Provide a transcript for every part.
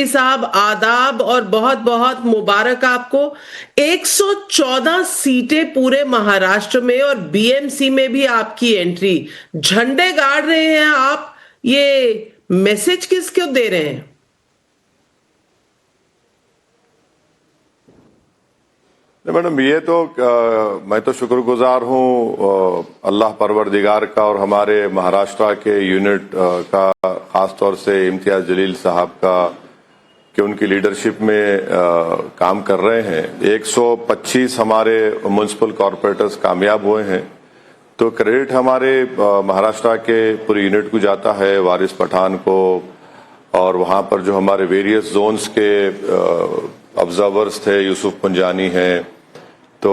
साहब आदाब और बहुत बहुत मुबारक आपको। 114 सीटें पूरे महाराष्ट्र में और बीएमसी में भी आपकी एंट्री, झंडे गाड़ रहे हैं आप। ये मैसेज किसको दे रहे हैं? मैडम ये तो मैं तो शुक्रगुजार हूँ अल्लाह परवरदिगार का और हमारे महाराष्ट्र के यूनिट का, खास तौर से इम्तियाज जलील साहब का, कि उनकी लीडरशिप में काम कर रहे हैं। 125 हमारे म्युनिसिपल कॉरपोरेटर्स कामयाब हुए हैं, तो क्रेडिट हमारे महाराष्ट्र के पूरी यूनिट को जाता है, वारिस पठान को, और वहां पर जो हमारे वेरियस जोन्स के ऑब्जर्वर्स थे, यूसुफ पंजानी हैं। तो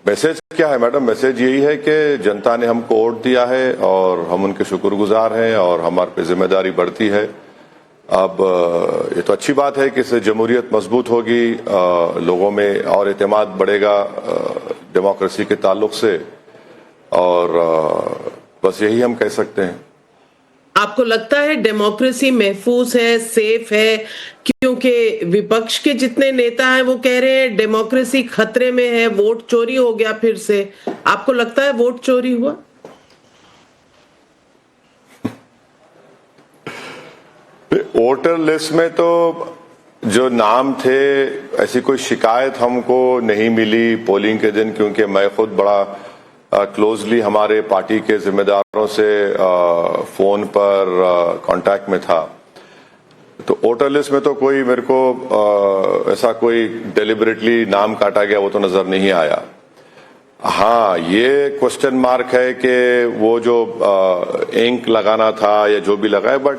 मैसेज क्या है मैडम? मैसेज यही है कि जनता ने हमको वोट दिया है और हम उनके शुक्रगुजार हैं और हमारे पे जिम्मेदारी बढ़ती है। अब ये तो अच्छी बात है कि इससे जमहूरियत मजबूत होगी, लोगों में और एतमाद बढ़ेगा डेमोक्रेसी के ताल्लुक से, और बस यही हम कह सकते हैं। आपको लगता है डेमोक्रेसी महफूज है, सेफ है? क्योंकि विपक्ष के जितने नेता हैं वो कह रहे हैं डेमोक्रेसी खतरे में है, वोट चोरी हो गया फिर से। आपको लगता है वोट चोरी हुआ? वोटर लिस्ट में तो जो नाम थे, ऐसी कोई शिकायत हमको नहीं मिली पोलिंग के दिन, क्योंकि मैं खुद बड़ा क्लोजली हमारे पार्टी के जिम्मेदारों से फोन पर कांटेक्ट में था। तो वोटर लिस्ट में तो कोई मेरे को ऐसा कोई डेलिबरेटली नाम काटा गया वो तो नजर नहीं आया। हाँ, ये क्वेश्चन मार्क है कि वो जो इंक लगाना था या जो भी लगाए, बट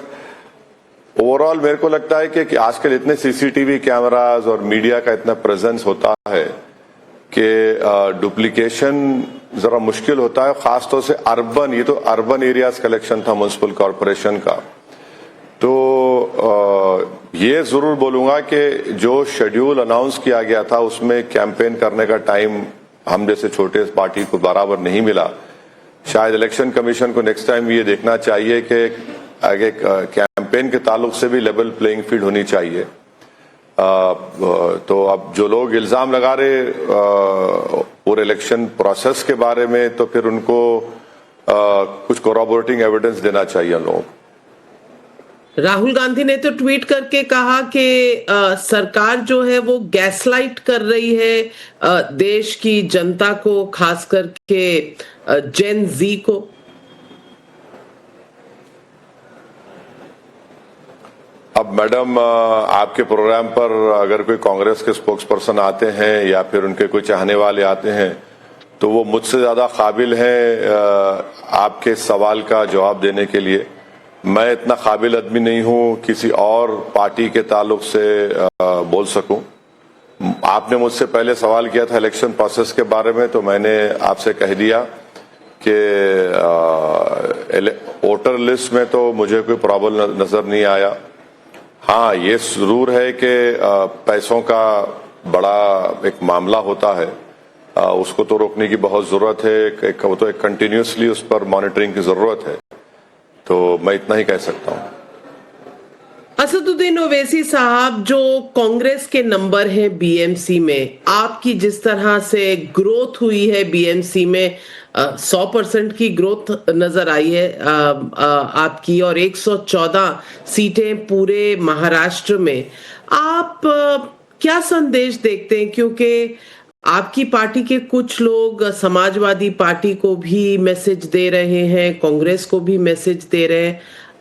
ओवरऑल मेरे को लगता है कि आजकल इतने सीसीटीवी कैमरास और मीडिया का इतना प्रेजेंस होता है कि डुप्लीकेशन जरा मुश्किल होता है, खासतौर से अर्बन। ये तो अर्बन एरियाज कलेक्शन था म्युनिसिपल कॉरपोरेशन का। तो ये जरूर बोलूंगा कि जो शेड्यूल अनाउंस किया गया था उसमें कैंपेन करने का टाइम हम जैसे छोटे पार्टी को बराबर नहीं मिला। शायद इलेक्शन कमीशन को नेक्स्ट टाइम ये देखना चाहिए कि आगे कैंपेन के ताल्लुक से भी लेवल प्लेइंग फील्ड होनी चाहिए। तो अब जो लोग इल्जाम लगा रहे पूरे इलेक्शन प्रोसेस के बारे में, तो फिर उनको कुछ कोरॉबोरेटिंग एविडेंस देना चाहिए लोगों को। राहुल गांधी ने तो ट्वीट करके कहा कि सरकार जो है वो गैसलाइट कर रही है देश की जनता को, खास करके जेन जी को। अब मैडम, आपके प्रोग्राम पर अगर कोई कांग्रेस के स्पोक्स पर्सन आते हैं या फिर उनके कोई चाहने वाले आते हैं, तो वो मुझसे ज्यादा काबिल हैं आपके सवाल का जवाब देने के लिए। मैं इतना काबिल आदमी नहीं हूं किसी और पार्टी के ताल्लुक से बोल सकूं। आपने मुझसे पहले सवाल किया था इलेक्शन प्रोसेस के बारे में, तो मैंने आपसे कह दिया कि वोटर लिस्ट में तो मुझे कोई प्रॉब्लम नजर नहीं आया। हाँ, ये जरूर है कि पैसों का बड़ा एक मामला होता है, उसको तो रोकने की बहुत जरूरत है, वो तो एक कंटिन्यूसली उस पर मॉनिटरिंग की जरूरत है। तो मैं इतना ही कह सकता हूँ। असदुद्दीन ओवैसी साहब, जो कांग्रेस के नंबर हैं बीएमसी में, आपकी जिस तरह से ग्रोथ हुई है बीएमसी में, 100% की ग्रोथ नजर आई है आपकी, और 114 सीटें पूरे महाराष्ट्र में, आप क्या संदेश देखते हैं? क्योंकि आपकी पार्टी के कुछ लोग समाजवादी पार्टी को भी मैसेज दे रहे हैं, कांग्रेस को भी मैसेज दे रहे हैं,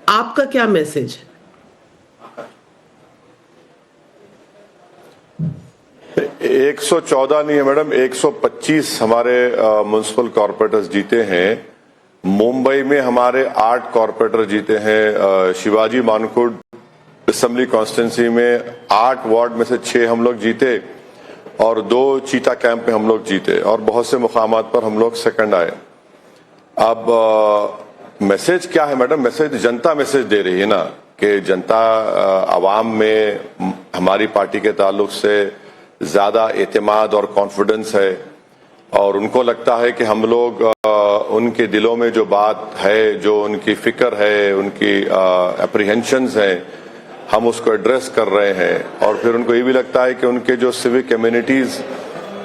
आपका क्या मैसेज है? 114 नहीं है मैडम, 125 हमारे म्युनिसिपल कॉरपोरेटर्स जीते हैं। मुंबई में हमारे 8 कॉरपोरेटर जीते हैं। शिवाजी मानकुड असेंबली कॉन्स्टिट्यूंसी में 8 वार्ड में से 6 हम लोग जीते और 2 चीता कैंप में हम लोग जीते, और बहुत से मुकामात पर हम लोग सेकंड आए। अब मैसेज क्या है मैडम? मैसेज जनता मैसेज दे रही है ना, कि जनता आवाम में हमारी पार्टी के ताल्लुक से ज्यादा एतमाद और कॉन्फिडेंस है, और उनको लगता है कि हम लोग उनके दिलों में जो बात है, जो उनकी फिक्र है, उनकी अप्रीहेंशंस है, हम उसको एड्रेस कर रहे हैं, और फिर उनको ये भी लगता है कि उनके जो सिविक कम्युनिटीज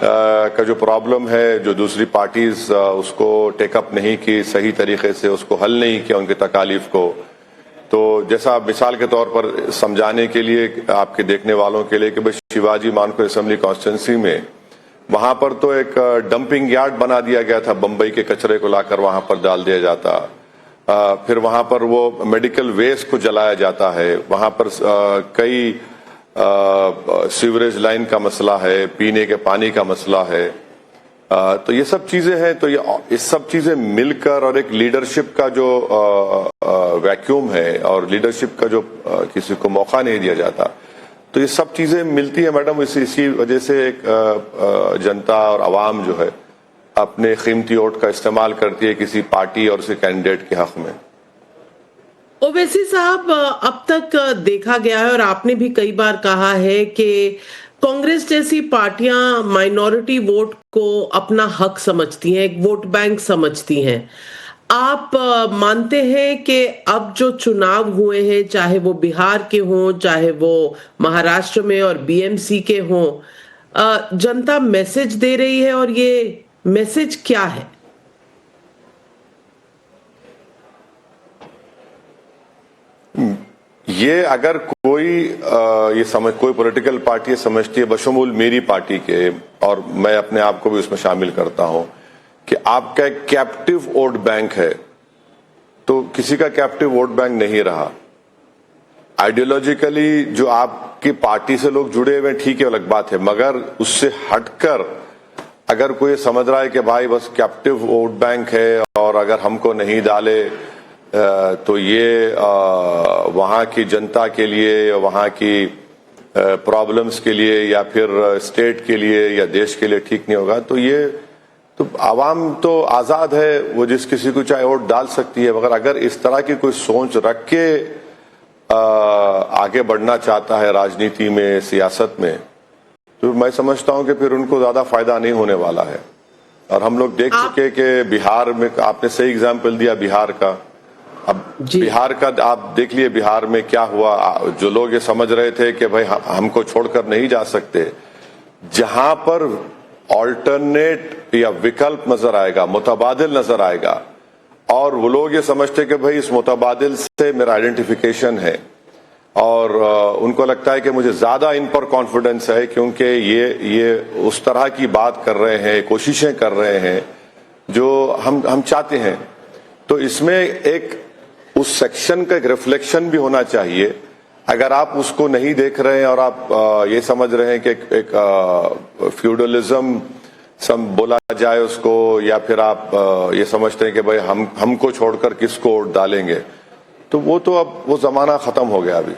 का जो प्रॉब्लम है, जो दूसरी पार्टीज उसको टेकअप नहीं की सही तरीके से, उसको हल नहीं किया उनके तकालीफ को। तो जैसा मिसाल के तौर पर समझाने के लिए आपके देखने वालों के लिए कि भाई शिवाजी मानकोर असेंबली कॉन्स्टिट्यूंसी में वहां पर तो एक डंपिंग यार्ड बना दिया गया था, बंबई के कचरे को लाकर वहां पर डाल दिया जाता। फिर वहां पर वो मेडिकल वेस्ट को जलाया जाता है, वहां पर कई सीवरेज लाइन का मसला है, पीने के पानी का मसला है। तो ये सब चीजें हैं। तो ये सब चीजें मिलकर और एक लीडरशिप का जो वैक्यूम है और लीडरशिप का जो किसी को मौका नहीं दिया जाता, तो ये सब चीजें मिलती है मैडम। इसी वजह से एक जनता और आवाम जो है अपने कीमती वोट का इस्तेमाल करती है किसी पार्टी और उसी कैंडिडेट के हक में। ओवैसी साहब, अब तक देखा गया है और आपने भी कई बार कहा है कि कांग्रेस जैसी पार्टियां माइनॉरिटी वोट को अपना हक समझती हैं, एक वोट बैंक समझती हैं। आप मानते हैं कि अब जो चुनाव हुए हैं, चाहे वो बिहार के हों, चाहे वो महाराष्ट्र में और बीएमसी के हों, जनता मैसेज दे रही है, और ये मैसेज क्या है? ये अगर कोई पॉलिटिकल पार्टी समझती है, बशमूल मेरी पार्टी के, और मैं अपने आप को भी उसमें शामिल करता हूं, कि आपका एक कैप्टिव वोट बैंक है, तो किसी का कैप्टिव वोट बैंक नहीं रहा। आइडियोलॉजिकली जो आपकी पार्टी से लोग जुड़े हुए, ठीक है, अलग बात है, मगर उससे हटकर अगर कोई समझ रहा है कि भाई बस कैप्टिव वोट बैंक है और अगर हमको नहीं डाले तो ये वहां की जनता के लिए, वहां की प्रॉब्लम्स के लिए या फिर स्टेट के लिए या देश के लिए ठीक नहीं होगा, तो ये तो आवाम तो आजाद है, वो जिस किसी को चाहे वोट डाल सकती है। मगर अगर इस तरह की कोई सोच रख के आगे बढ़ना चाहता है राजनीति में, सियासत में, तो मैं समझता हूं कि फिर उनको ज्यादा फायदा नहीं होने वाला है। और हम लोग देख चुके कि बिहार में, आपने सही एग्जाम्पल दिया बिहार का। अब बिहार का आप देख लिए, बिहार में क्या हुआ। जो लोग ये समझ रहे थे कि भाई हमको छोड़कर नहीं जा सकते, जहां पर ऑल्टरनेट या विकल्प नजर आएगा, मुतबादिल नजर आएगा, और वो लोग ये समझते कि भाई इस मुतबादिल से मेरा आइडेंटिफिकेशन है, और उनको लगता है कि मुझे ज्यादा इन पर कॉन्फिडेंस है क्योंकि ये उस तरह की बात कर रहे हैं, कोशिशें कर रहे हैं जो हम चाहते हैं। तो इसमें एक उस सेक्शन का एक रिफ्लेक्शन भी होना चाहिए। अगर आप उसको नहीं देख रहे हैं और आप ये समझ रहे हैं कि एक फ्यूडलिज्म बोला जाए उसको, या फिर आप ये समझते हैं कि भाई हमको छोड़कर किसको वोट डालेंगे, तो वो तो अब वो जमाना खत्म हो गया अभी।